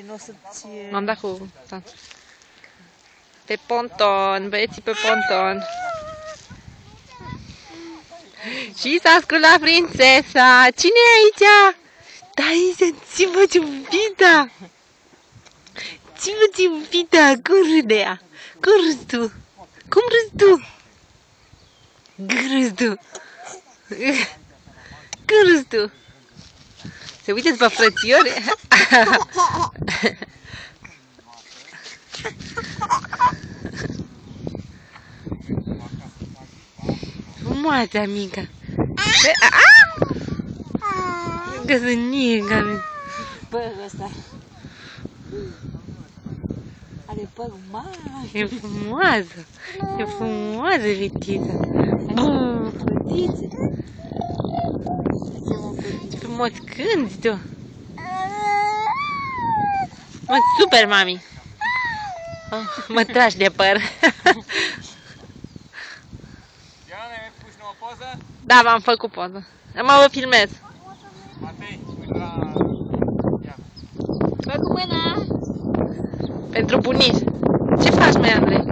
Nu o să-ți... M-am dat cu... Pe ponton, băieții pe ponton. Și s-a sculat prințesa. Cine e aici? Taisa, ți-mă iubita! Ți-mă iubita! Cum râde ea? Cum râzi tu? Cum râzi tu? Cum râzi tu? Cum râzi tu? Se uită după frățiori? Frumoasa mică! Găzănie, Gabi! Părul ăsta. Are părul mare. E frumoasă! E frumoasă, fetița! Fetițe. Ce frumos cânti tu! Mă, super, mami! Oh, mă tragi de păr! Diana, ai pus nouă poză? Da, v-am făcut poză. Mă filmez. Matei, uite la... Ia. Fă cu mâna. Pentru bunici. Ce faci, mai Andrei?